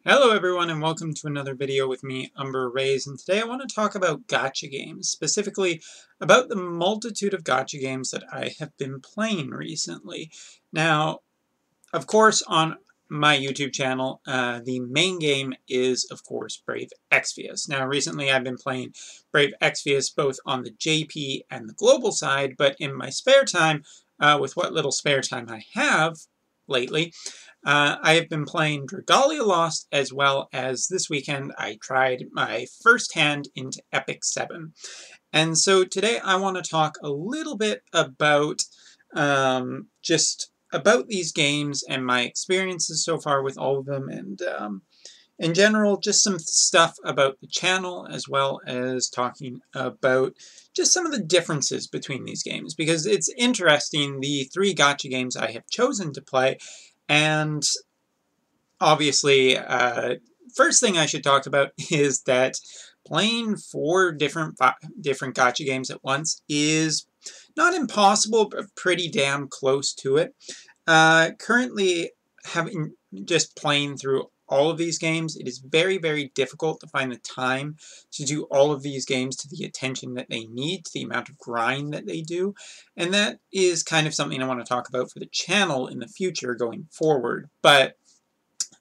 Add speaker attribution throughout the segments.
Speaker 1: Hello everyone and welcome to another video with me, Umber Rays, and today I want to talk about gacha games, specifically about the multitude of gacha games that I have been playing recently. Now, of course, on my YouTube channel, the main game is, of course, Brave Exvius. Now, recently I've been playing Brave Exvius both on the JP and the global side, but in my spare time, with what little spare time I have lately, I have been playing Dragalia Lost, as well as this weekend I tried my first hand into Epic 7. And so today I want to talk a little bit about just about these games and my experiences so far with all of them, and in general, just some stuff about the channel, as well as talking about just some of the differences between these games, because it's interesting, the three gacha games I have chosen to play. And obviously, first thing I should talk about is that playing four different gacha games at once is not impossible, but pretty damn close to it. Currently, just playing through all of these games, it is very, very difficult to find the time to do all of these games to the attention that they need, to the amount of grind that they do. And that is kind of something I want to talk about for the channel in the future going forward. But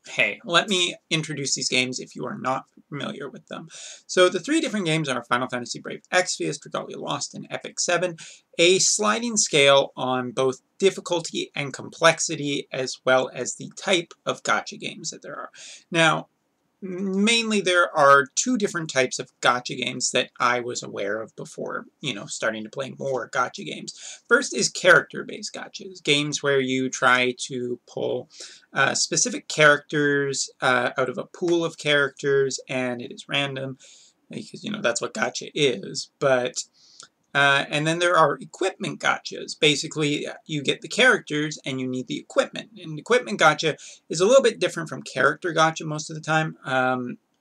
Speaker 1: hey, let me introduce these games if you are not familiar with them. So the three different games are Final Fantasy Brave Exvius, Dragalia Lost, and Epic 7, a sliding scale on both difficulty and complexity, as well as the type of gacha games that there are. Now, mainly there are two different types of gacha games that I was aware of before, starting to play more gacha games. First is character-based gachas, games where you try to pull specific characters out of a pool of characters, and it is random, because, that's what gacha is, but and then there are equipment gachas. Basically, you get the characters and you need the equipment. And equipment gacha is a little bit different from character gacha most of the time.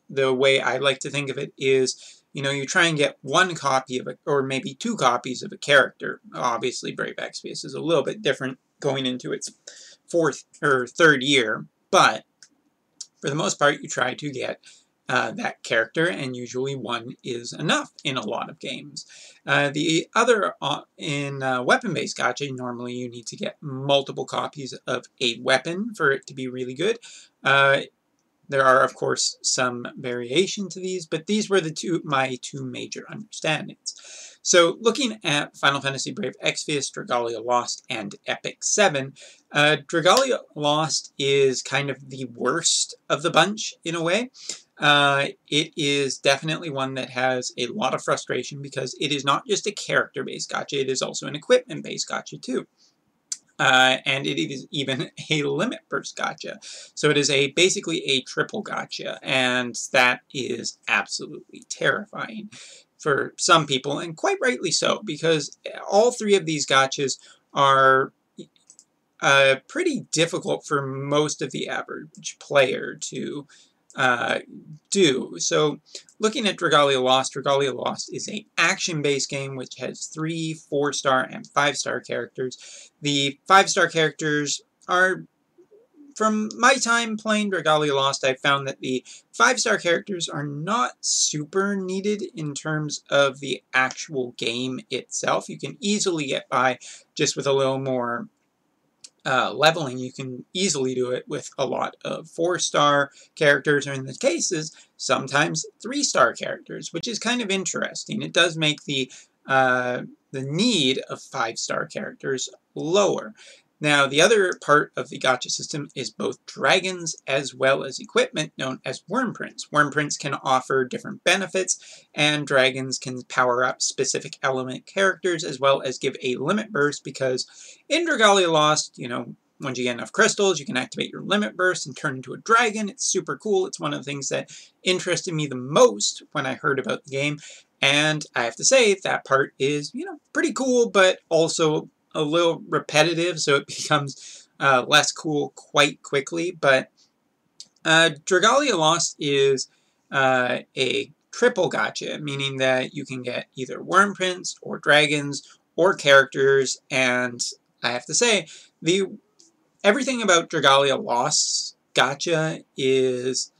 Speaker 1: The way I like to think of it is, you try and get one copy of it, or maybe two copies of a character. Obviously, Brave Exvius is a little bit different going into its fourth or third year, but for the most part, you try to get that character, and usually one is enough in a lot of games. The other, in weapon-based gacha, normally you need to get multiple copies of a weapon for it to be really good. There are, of course, some variation to these, but these were my two major understandings. So, looking at Final Fantasy Brave Exvius, Dragalia Lost, and Epic 7, Dragalia Lost is kind of the worst of the bunch, in a way. It is definitely one that has a lot of frustration, because it is not just a character-based gacha, it is also an equipment-based gacha, too. And it is even a limit burst gacha. So it is basically a triple gacha, and that is absolutely terrifying for some people, and quite rightly so, because all three of these gachas are pretty difficult for most of the average player to do. So looking at Dragalia Lost is an action-based game which has 3, 4-star, and 5-star characters. The 5-star characters are, from my time playing Dragalia Lost, I found that the 5-star characters are not super needed in terms of the actual game itself. You can easily get by just with a little more leveling. You can easily do it with a lot of 4-star characters, or in the cases, sometimes 3-star characters, which is kind of interesting. It does make the need of 5-star characters lower. Now, the other part of the gacha system is both dragons as well as equipment, known as worm prints. Worm prints can offer different benefits, and dragons can power up specific element characters, as well as give a limit burst, because in Dragalia Lost, once you get enough crystals, you can activate your limit burst and turn into a dragon. It's super cool. It's one of the things that interested me the most when I heard about the game, and I have to say, that part is, pretty cool, but also a little repetitive, so it becomes less cool quite quickly. But Dragalia Lost is a triple gacha, meaning that you can get either worm prints or dragons or characters, and I have to say, everything about Dragalia Lost gacha is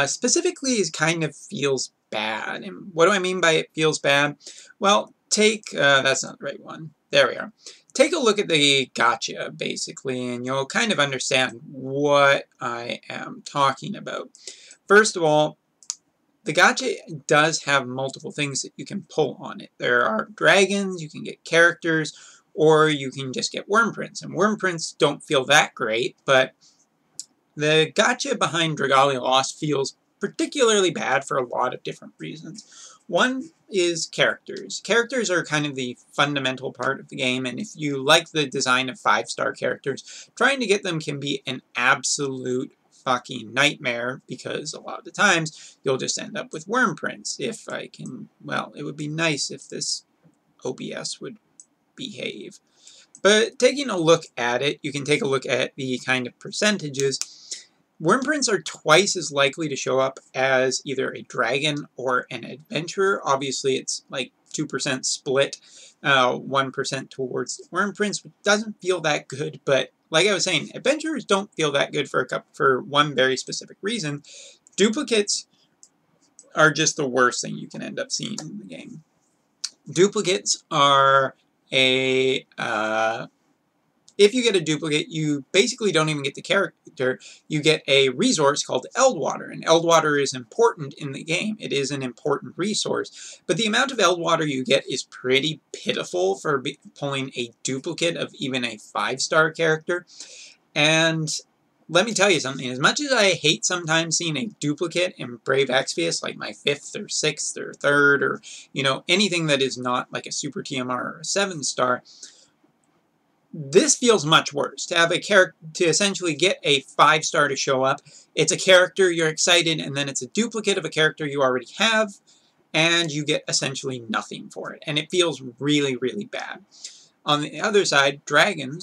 Speaker 1: Specifically, it kind of feels bad. And what do I mean by it feels bad? Well, that's not the right one. There we are. Take a look at the gacha, basically, and you'll kind of understand what I am talking about. First of all, the gacha does have multiple things that you can pull on it. There are dragons, you can get characters, or you can just get worm prints. And worm prints don't feel that great, but the gacha behind Dragalia Lost feels particularly bad for a lot of different reasons. One is characters. Characters are kind of the fundamental part of the game, and if you like the design of 5-star characters, trying to get them can be an absolute fucking nightmare, because a lot of the times you'll just end up with worm prints. If I can, well, it would be nice if this OBS would behave. But taking a look at it, you can take a look at the kind of percentages. Worm prints are twice as likely to show up as either a dragon or an adventurer. Obviously, it's like 2% split, 1% towards worm prints, which doesn't feel that good. But like I was saying, adventurers don't feel that good for one very specific reason. Duplicates are just the worst thing you can end up seeing in the game. Duplicates are if you get a duplicate, you basically don't even get the character. You get a resource called Eldwater, and Eldwater is important in the game. It is an important resource, but the amount of Eldwater you get is pretty pitiful for pulling a duplicate of even a 5-star character. And let me tell you something, as much as I hate sometimes seeing a duplicate in Brave Exvius, like my 5th or 6th or 3rd, or, you know, anything that is not like a Super TMR or a 7-star, this feels much worse. To have a character, to essentially get a 5-star to show up, it's a character, you're excited, and then it's a duplicate of a character you already have, and you get essentially nothing for it. And it feels really, really bad. On the other side, dragon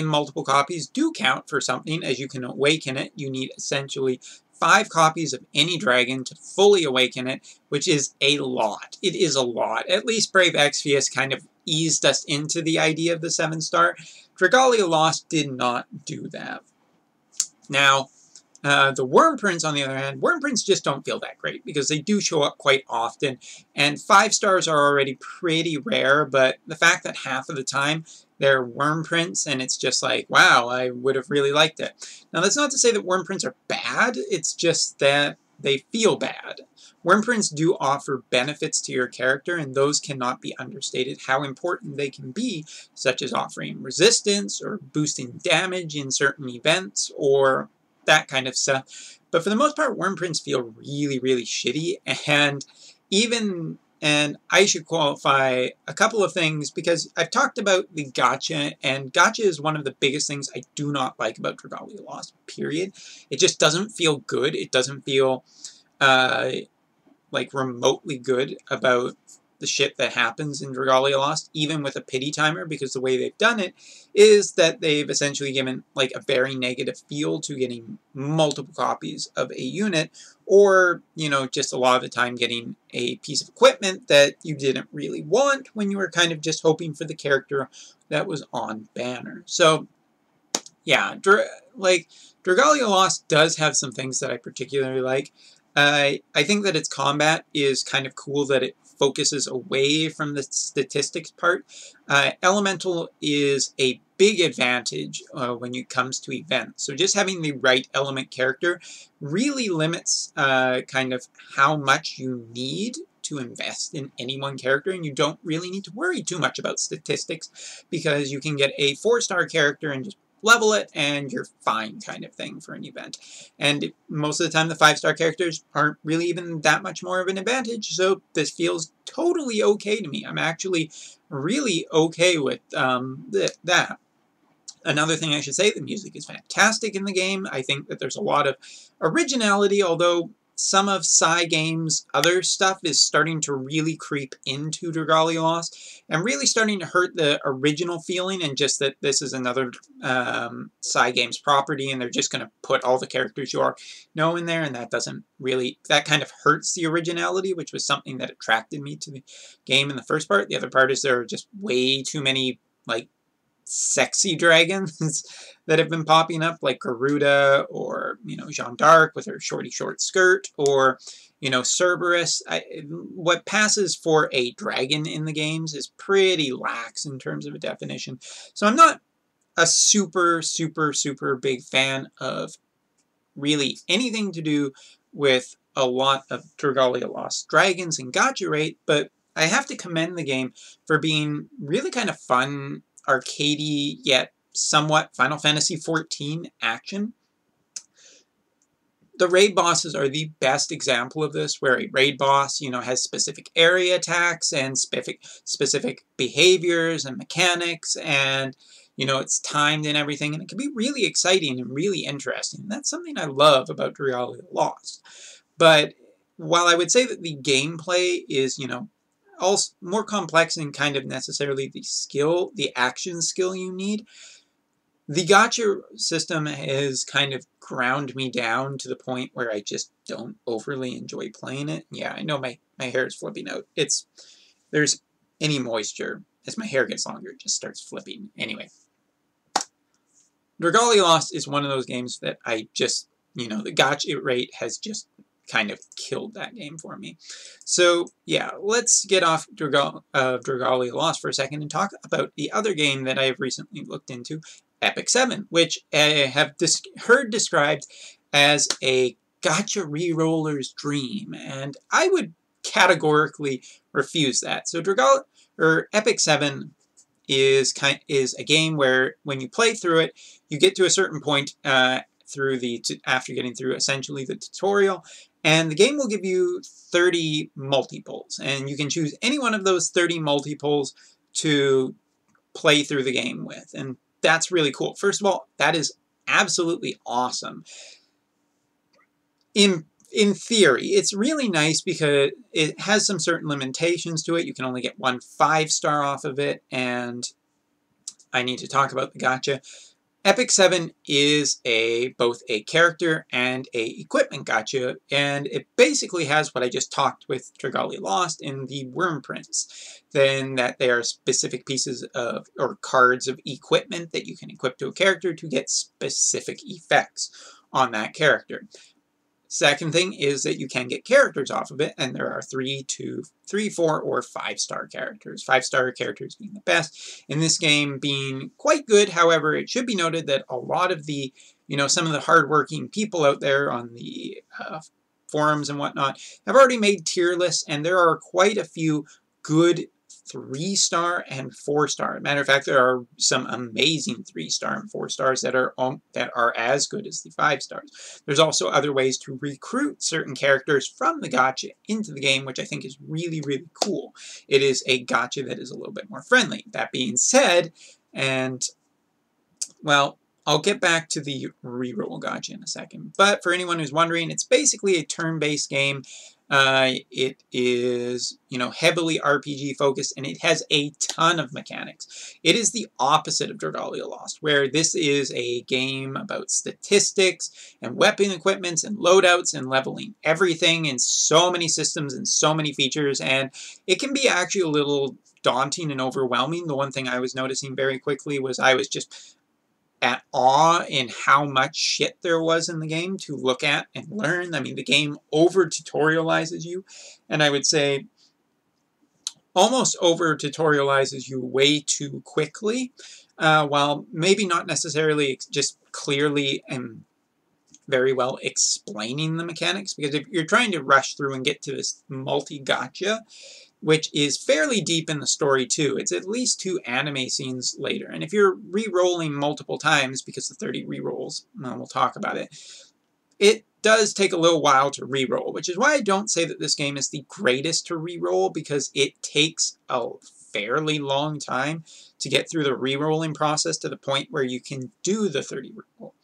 Speaker 1: multiple copies do count for something, as you can awaken it. You need essentially 5 copies of any dragon to fully awaken it, which is a lot. It is a lot. At least Brave Exvius kind of eased us into the idea of the 7-star. Dragalia Lost did not do that. Now, the worm prints, on the other hand, worm prints just don't feel that great because they do show up quite often, and 5-stars are already pretty rare, but the fact that half of the time they're worm prints, and it's just like, wow, I would have really liked it. Now, that's not to say that worm prints are bad, it's just that they feel bad. Worm prints do offer benefits to your character, and those cannot be understated how important they can be, such as offering resistance or boosting damage in certain events or that kind of stuff. But for the most part, worm prints feel really, really shitty, and I should qualify a couple of things, because I've talked about the gacha, and gacha is one of the biggest things I do not like about Dragalia Lost, period. It just doesn't feel good. It doesn't feel like remotely good about the shit that happens in Dragalia Lost, even with a pity timer, because the way they've done it is that they've essentially given like a very negative feel to getting multiple copies of a unit, or, you know, just a lot of the time getting a piece of equipment that you didn't really want when you were kind of just hoping for the character that was on banner. So, yeah, Dragalia Lost does have some things that I particularly like. I think that its combat is kind of cool, that it focuses away from the statistics part. Elemental is a big advantage when it comes to events. So just having the right element character really limits kind of how much you need to invest in any one character, and you don't really need to worry too much about statistics, because you can get a 4-star character and just level it, and you're fine, kind of thing, for an event. And most of the time, the 5-star characters aren't really even that much more of an advantage, so this feels totally okay to me. I'm actually really okay with that. Another thing I should say, the music is fantastic in the game. I think that there's a lot of originality, although some of Cygames' other stuff is starting to really creep into Dragalia Lost, and really starting to hurt the original feeling, and just that this is another Cygames property, and they're just going to put all the characters you know in there, and that doesn't really, that kind of hurts the originality, which was something that attracted me to the game in the first part. The other part is there are just way too many, like, sexy dragons that have been popping up, like Garuda, or, you know, Jeanne d'Arc with her shorty short skirt, or, you know, Cerberus. What passes for a dragon in the games is pretty lax in terms of a definition. So I'm not a super big fan of really anything to do with a lot of Dragalia Lost dragons and gacha rate, but I have to commend the game for being really kind of fun, arcadey, yet somewhat Final Fantasy XIV action. The raid bosses are the best example of this, where a raid boss, you know, has specific area attacks and specific behaviors and mechanics, and, you know, it's timed and everything, and it can be really exciting and really interesting. And that's something I love about Dragalia Lost. But while I would say that the gameplay is, you know, also more complex than kind of necessarily the action skill you need, the gacha system has kind of ground me down to the point where I just don't overly enjoy playing it. Yeah, I know my hair is flipping out. There's any moisture. As my hair gets longer, it just starts flipping. Anyway, Dragalia Lost is one of those games that I just, you know, the gacha rate has just kind of killed that game for me. So yeah, let's get off Dragalia Lost for a second and talk about the other game that I have recently looked into, Epic 7, which I have heard described as a gacha reroller's dream, and I would categorically refuse that. So Epic 7 is a game where when you play through it, you get to a certain point after getting through essentially the tutorial, and the game will give you 30 multiples, and you can choose any one of those 30 multiples to play through the game with, and that's really cool. First of all, that is absolutely awesome. In theory, it's really nice because it has some certain limitations to it. You can only get 1 5-star off of it, and I need to talk about the gacha. Epic 7 is both a character and a equipment gacha, and it basically has what I just talked with Dragalia Lost in the Worm Prince. Then that they are specific pieces of, or cards of equipment that you can equip to a character to get specific effects on that character. Second thing is that you can get characters off of it, and there are 3, 4, or 5-star characters. 5-star characters being the best. In this game being quite good, however, it should be noted that a lot of the, you know, some of the hardworking people out there on the forums and whatnot have already made tier lists, and there are quite a few good 3-star and 4-star. Matter of fact, there are some amazing 3-star and 4-stars that are as good as the 5-stars. There's also other ways to recruit certain characters from the gacha into the game, which I think is really cool. It is a gacha that is a little bit more friendly. That being said, and well, I'll get back to the reroll gacha in a second. But for anyone who's wondering, it's basically a turn-based game. It is, you know, heavily RPG focused, and it has a ton of mechanics. It is the opposite of Dragalia Lost, where this is a game about statistics and weapon equipments and loadouts and leveling everything in so many systems and so many features, and it can be actually a little daunting and overwhelming. The one thing I was noticing very quickly was I was just at awe in how much shit there was in the game to look at and learn. I mean, the game over-tutorializes you, and I would say almost over-tutorializes you way too quickly, while maybe not necessarily just clearly and very well explaining the mechanics, because if you're trying to rush through and get to this multi-gacha, which is fairly deep in the story too. It's at least 2 anime scenes later. And if you're re-rolling multiple times, because the 30 re-rolls, well, we'll talk about it, it does take a little while to re-roll, which is why I don't say that this game is the greatest to re-roll, because it takes a fairly long time to get through the re-rolling process to the point where you can do the 30 re-roll.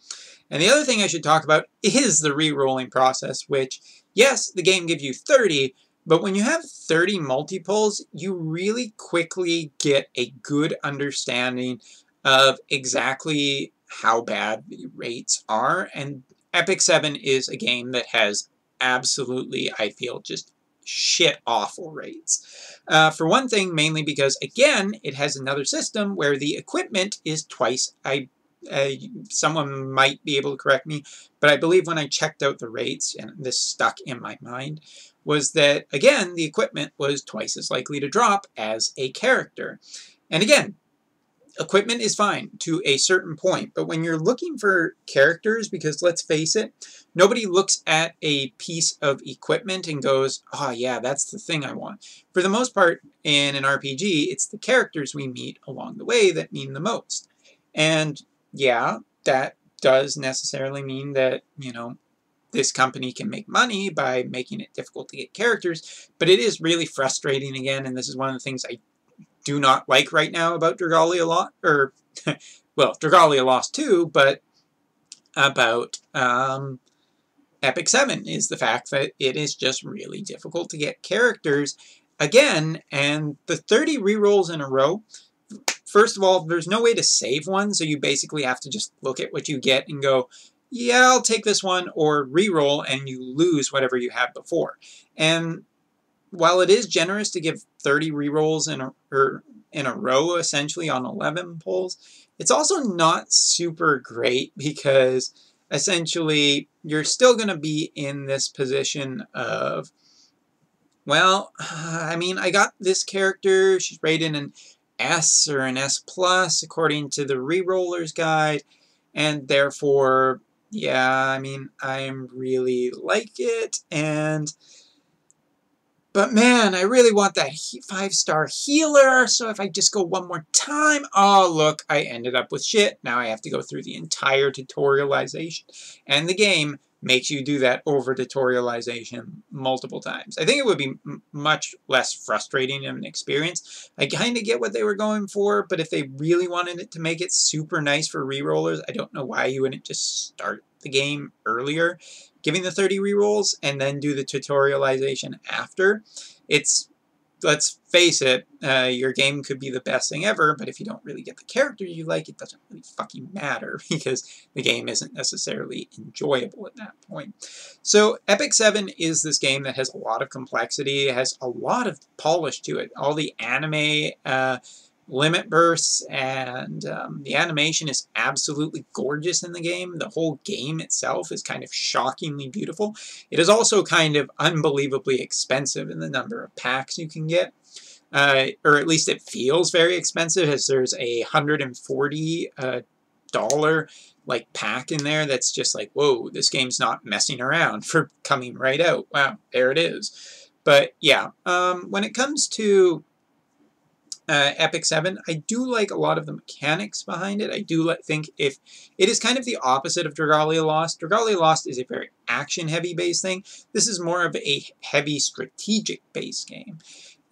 Speaker 1: And the other thing I should talk about is the re-rolling process, which, yes, the game gives you 30, but when you have 30 multiples, you really quickly get a good understanding of exactly how bad the rates are. And Epic 7 is a game that has absolutely, I feel, just shit-awful rates. For one thing, mainly because, again, it has another system where the equipment is twice. Someone might be able to correct me, but I believe when I checked out the rates, and this stuck in my mind, was that, again, the equipment was twice as likely to drop as a character. And again, equipment is fine to a certain point, but when you're looking for characters, because let's face it, nobody looks at a piece of equipment and goes, oh yeah, that's the thing I want. For the most part, in an RPG, it's the characters we meet along the way that mean the most. And yeah, that does necessarily mean that, you know, this company can make money by making it difficult to get characters, but it is really frustrating again, and this is one of the things I do not like right now about Dragalia Lost, or, well, Dragalia Lost too, but about Epic 7 is the fact that it is just really difficult to get characters again, and the 30 rerolls in a row, first of all, there's no way to save one, so you basically have to just look at what you get and go, yeah, I'll take this one, or reroll, and you lose whatever you had before. And while it is generous to give 30 rerolls in a row, essentially, on 11 pulls, it's also not super great because, essentially, you're still going to be in this position of, well, I mean, I got this character, she's rated an S or an S+, according to the Reroller's Guide, and therefore, yeah, I mean, I really like it, but man, I really want that 5-star healer, so if I just go one more time, oh look, I ended up with shit. Now I have to go through the entire tutorialization, and the game makes you do that over tutorialization multiple times. I think it would be much less frustrating of an experience. I kind of get what they were going for, but if they really wanted it to make it super nice for rerollers, I don't know why you wouldn't just start the game earlier, giving the 30 rerolls, and then do the tutorialization after. Let's face it, your game could be the best thing ever, but if you don't really get the characters you like, it doesn't really fucking matter, because the game isn't necessarily enjoyable at that point. So Epic 7 is this game that has a lot of complexity, it has a lot of polish to it. All the anime limit bursts, and the animation is absolutely gorgeous in the game. The whole game itself is kind of shockingly beautiful. It is also kind of unbelievably expensive in the number of packs you can get. Or at least it feels very expensive, as there's a $140 like pack in there that's just like, whoa, this game's not messing around for coming right out. Wow, there it is. But yeah, when it comes to Epic 7, I do like a lot of the mechanics behind it. I do think if it is kind of the opposite of Dragalia Lost. Dragalia Lost is a very action-heavy based thing. This is more of a heavy strategic-based game.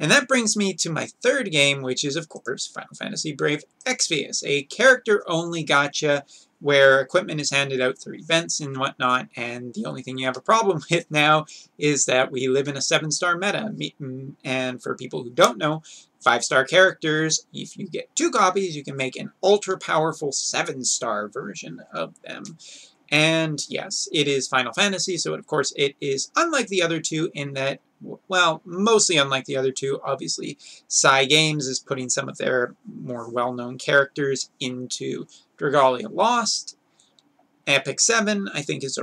Speaker 1: And that brings me to my third game, which is, of course, Final Fantasy Brave Exvius, a character-only gacha where equipment is handed out through events and whatnot, and the only thing you have a problem with now is that we live in a 7-star meta. And for people who don't know, 5-star characters, if you get 2 copies, you can make an ultra-powerful 7-star version of them. And yes, it is Final Fantasy, so of course it is unlike the other two in that, well, mostly unlike the other two. Obviously, Cygames is putting some of their more well-known characters into Dragalia Lost. Epic 7, I think, is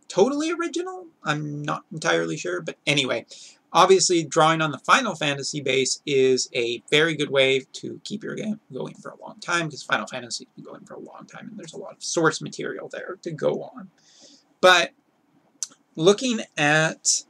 Speaker 1: totally original? I'm not entirely sure, but anyway. Obviously, drawing on the Final Fantasy base is a very good way to keep your game going for a long time, because Final Fantasy has been going for a long time, and there's a lot of source material there to go on. But looking at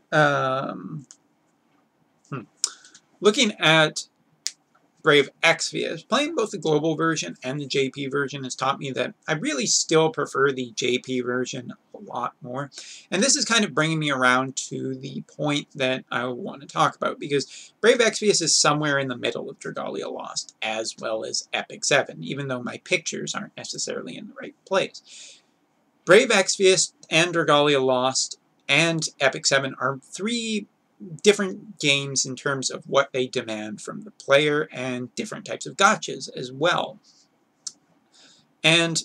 Speaker 1: Brave Exvius, playing both the global version and the JP version has taught me that I really still prefer the JP version a lot more. And this is kind of bringing me around to the point that I want to talk about, because Brave Exvius is somewhere in the middle of Dragalia Lost, as well as Epic 7, even though my pictures aren't necessarily in the right place. Brave Exvius and Dragalia Lost and Epic 7 are 3 different games in terms of what they demand from the player, and different types of gachas as well. And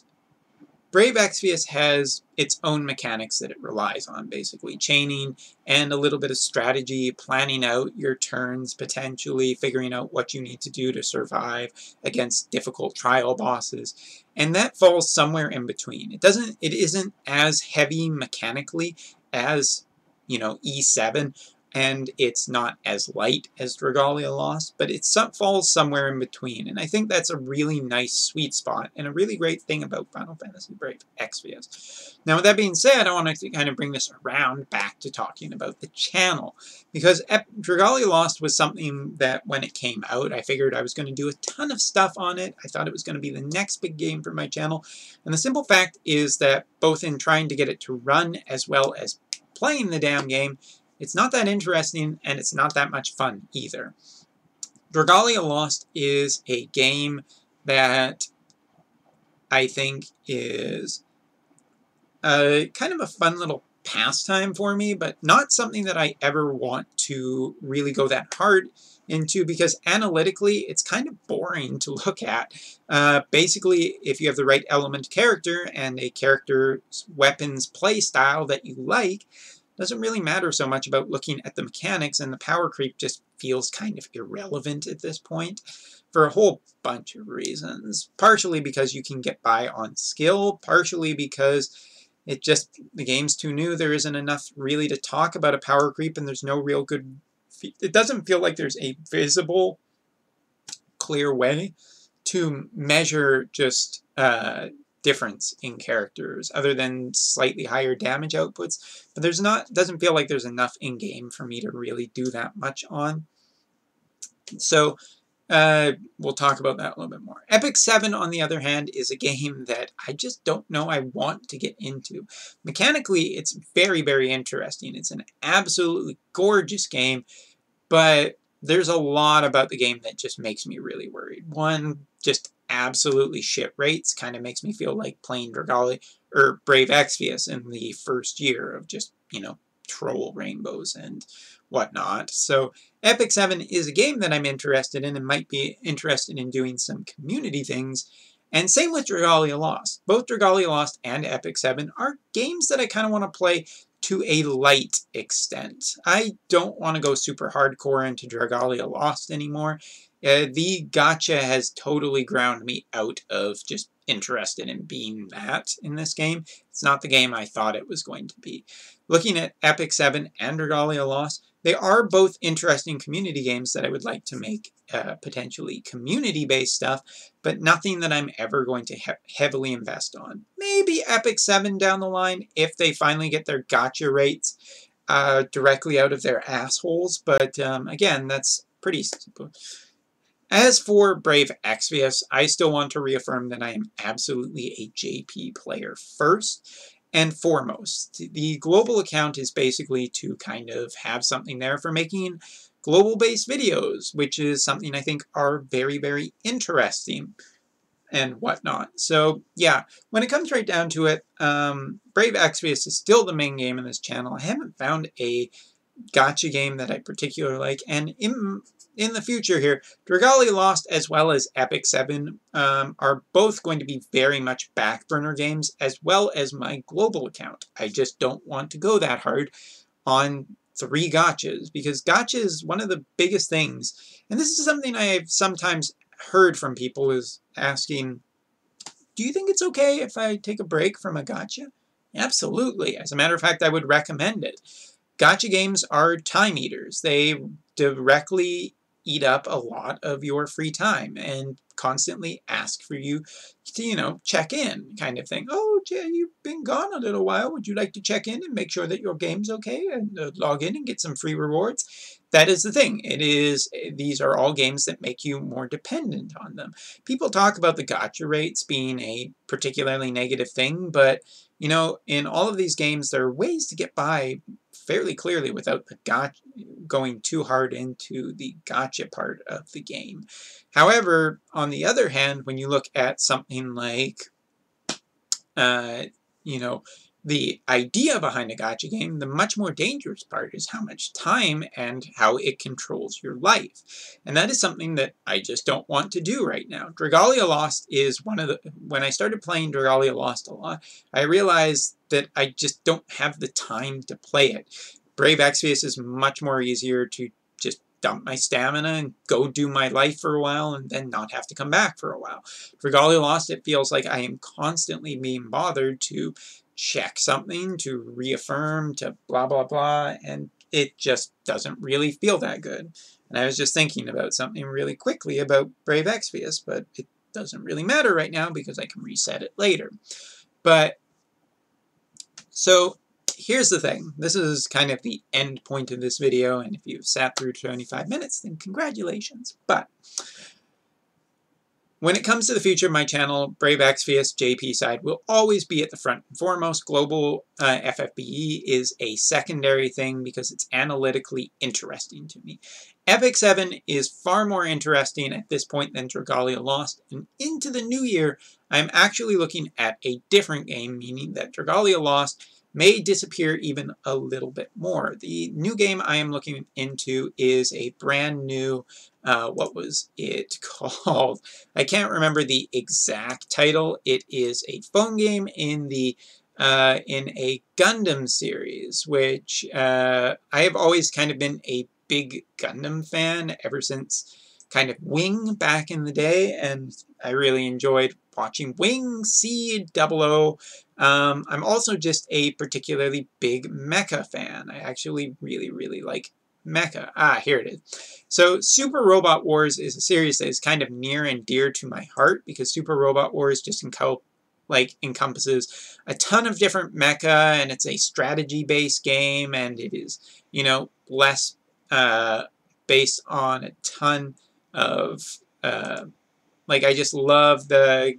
Speaker 1: Brave Exvius has its own mechanics that it relies on, basically chaining and a little bit of strategy, planning out your turns, potentially figuring out what you need to do to survive against difficult trial bosses, and that falls somewhere in between. It isn't as heavy mechanically as, you know, E7, and it's not as light as Dragalia Lost, but it falls somewhere in between, and I think that's a really nice sweet spot, and a really great thing about Final Fantasy Brave Exvius. Now, with that being said, I want to kind of bring this around back to talking about the channel, because Dragalia Lost was something that, when it came out, I figured I was going to do a ton of stuff on it. I thought it was going to be the next big game for my channel, and the simple fact is that, both in trying to get it to run as well as playing the damn game, it's not that interesting, and it's not that much fun either. Dragalia Lost is a game that I think is kind of a fun little pastime for me, but not something that I ever want to really go that hard into, because analytically it's kind of boring to look at. Basically, if you have the right element character and a character's weapons play style that you like, doesn't really matter so much about looking at the mechanics, and the power creep just feels kind of irrelevant at this point for a whole bunch of reasons. Partially because you can get by on skill, partially because the game's too new, there isn't enough really to talk about a power creep, and there's no real good... It doesn't feel like there's a visible, clear way to measure just difference in characters, other than slightly higher damage outputs, but doesn't feel like there's enough in-game for me to really do that much on. So we'll talk about that a little bit more. Epic 7, on the other hand, is a game that I just don't know I want to get into. Mechanically, it's very, very interesting. It's an absolutely gorgeous game, but there's a lot about the game that just makes me really worried. One, just absolutely shit rates. Kind of makes me feel like playing Dragalia or Brave Exvius in the first year of just, you know, troll rainbows and whatnot. So Epic 7 is a game that I'm interested in, and might be interested in doing some community things. And same with Dragalia Lost. Both Dragalia Lost and Epic 7 are games that I kind of want to play to a light extent. I don't want to go super hardcore into Dragalia Lost anymore. The gacha has totally ground me out of just interested in being that in this game. It's not the game I thought it was going to be. Looking at Epic 7 and Dragalia Lost, they are both interesting community games that I would like to make potentially community-based stuff, but nothing that I'm ever going to heavily invest on. Maybe Epic 7 down the line, if they finally get their gacha rates directly out of their assholes, but again, that's pretty simple. As for Brave Exvius, I still want to reaffirm that I am absolutely a JP player first and foremost. The global account is basically to kind of have something there for making global-based videos, which is something I think are very, very interesting and whatnot. So yeah, when it comes right down to it, Brave Exvius is still the main game in this channel. I haven't found a gacha game that I particularly like, and in the future here, Dragalia Lost as well as Epic 7 are both going to be very much back burner games, as well as my global account. I just don't want to go that hard on 3 gachas, because gacha is one of the biggest things, and this is something I've sometimes heard from people, is asking, do you think it's okay if I take a break from a gacha? Absolutely. As a matter of fact, I would recommend it. Gacha games are time eaters. They directly eat up a lot of your free time and constantly ask for you to, you know, check in, kind of thing. Oh, Jay, you've been gone a little while. Would you like to check in and make sure that your game's okay, and log in and get some free rewards? That is the thing. These are all games that make you more dependent on them. People talk about the gacha rates being a particularly negative thing, but, you know, in all of these games, there are ways to get by fairly clearly without the going too hard into the gacha part of the game. However, on the other hand, when you look at something like, you know, the idea behind a gacha game, the much more dangerous part is how much time and how it controls your life. And that is something that I just don't want to do right now. Dragalia Lost is one of the... When I started playing Dragalia Lost a lot, I realized that I just don't have the time to play it. Brave Exvius is much more easier to just dump my stamina and go do my life for a while and then not have to come back for a while. For Dragalia Lost, it feels like I am constantly being bothered to check something, to reaffirm, to blah, blah, blah, and it just doesn't really feel that good. And I was just thinking about something really quickly about Brave Exvius, but it doesn't really matter right now because I can reset it later. But, so, here's the thing. This is kind of the end point of this video, and if you've sat through 25 minutes, then congratulations. But when it comes to the future of my channel, Brave Exvius JP side will always be at the front and foremost. Global FFBE is a secondary thing because it's analytically interesting to me. Epic 7 is far more interesting at this point than Dragalia Lost, and into the new year, I'm actually looking at a different game, meaning that Dragalia Lost may disappear even a little bit more. The new game I am looking into is a brand new, what was it called? I can't remember the exact title. It is a phone game in the in a Gundam series, which I have always kind of been a big Gundam fan ever since kind of Wing back in the day, and I really enjoyed watching Wing, Seed, 00. I'm also just a particularly big mecha fan. I actually really like mecha. Ah, here it is. So Super Robot Wars is a series that is kind of near and dear to my heart because Super Robot Wars just encompasses a ton of different mecha, and it's a strategy-based game, and it is, you know, less based on a ton of like, I just love the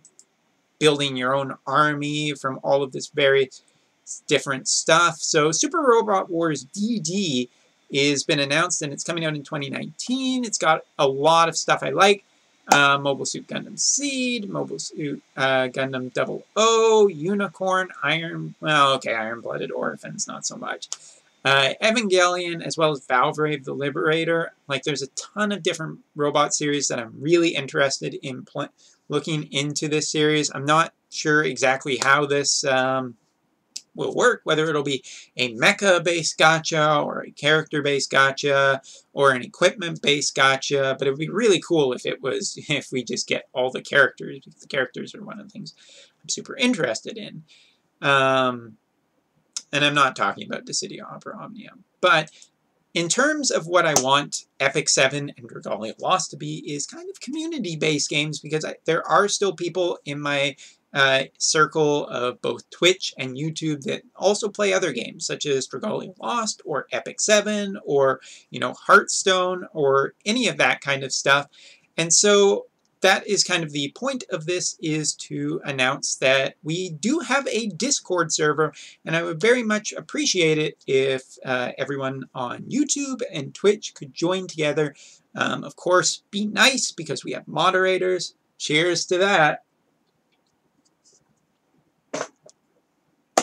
Speaker 1: building your own army from all of this very different stuff. So Super Robot Wars DD has been announced, and it's coming out in 2019. It's got a lot of stuff I like. Mobile Suit Gundam Seed, Mobile Suit Gundam 00, Unicorn, Iron-Blooded Orphans, not so much. Evangelion, as well as Valvrave the Liberator. Like, there's a ton of different robot series that I'm really interested in looking into this series. I'm not sure exactly how this will work, whether it'll be a mecha-based gacha, or a character-based gacha, or an equipment-based gacha, but it would be really cool if it was, if we just get all the characters, because the characters are one of the things I'm super interested in. And I'm not talking about Dissidia Opera Omnia. But in terms of what I want Epic 7 and Dragalia Lost to be is kind of community-based games, because there are still people in my circle of both Twitch and YouTube that also play other games, such as Dragalia Lost, or Epic 7, or, you know, Hearthstone, or any of that kind of stuff. And so that is kind of the point of this, is to announce that we do have a Discord server, and I would very much appreciate it if everyone on YouTube and Twitch could join together. Of course, be nice, because we have moderators. Cheers to that.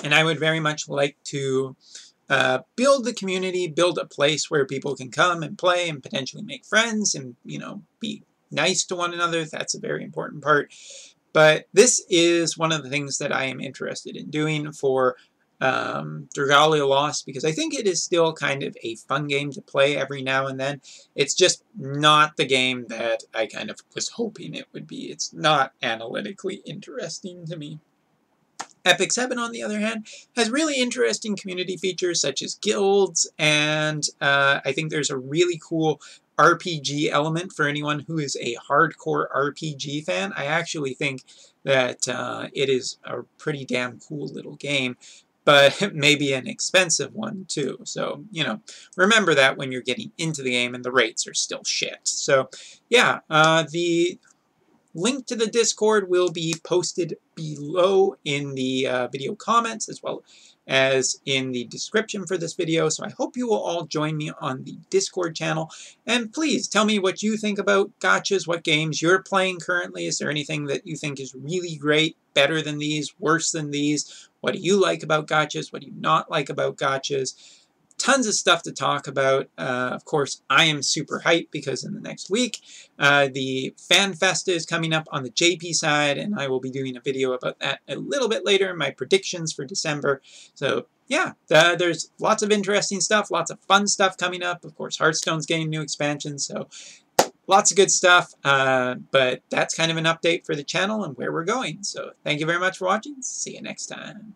Speaker 1: And I would very much like to build the community, build a place where people can come and play and potentially make friends and, you know, be nice to one another. That's a very important part. But this is one of the things that I am interested in doing for Dragalia Lost, because I think it is still kind of a fun game to play every now and then. It's just not the game that I kind of was hoping it would be. It's not analytically interesting to me. Epic 7, on the other hand, has really interesting community features such as guilds, and I think there's a really cool RPG element for anyone who is a hardcore RPG fan. I actually think that it is a pretty damn cool little game, but maybe an expensive one too. So, you know, remember that when you're getting into the game, and the rates are still shit. So, yeah, the link to the Discord will be posted below in the video comments, as well as in the description for this video. So I hope you will all join me on the Discord channel. And please tell me what you think about gachas, what games you're playing currently. Is there anything that you think is really great, better than these, worse than these? What do you like about gachas? What do you not like about gachas? Tons of stuff to talk about. Of course, I am super hyped because in the next week, the Fan Fest is coming up on the JP side, and I will be doing a video about that a little bit later, my predictions for December. So yeah, there's lots of interesting stuff, lots of fun stuff coming up. Of course, Hearthstone's getting new expansions, so lots of good stuff. But that's kind of an update for the channel and where we're going. So thank you very much for watching. See you next time.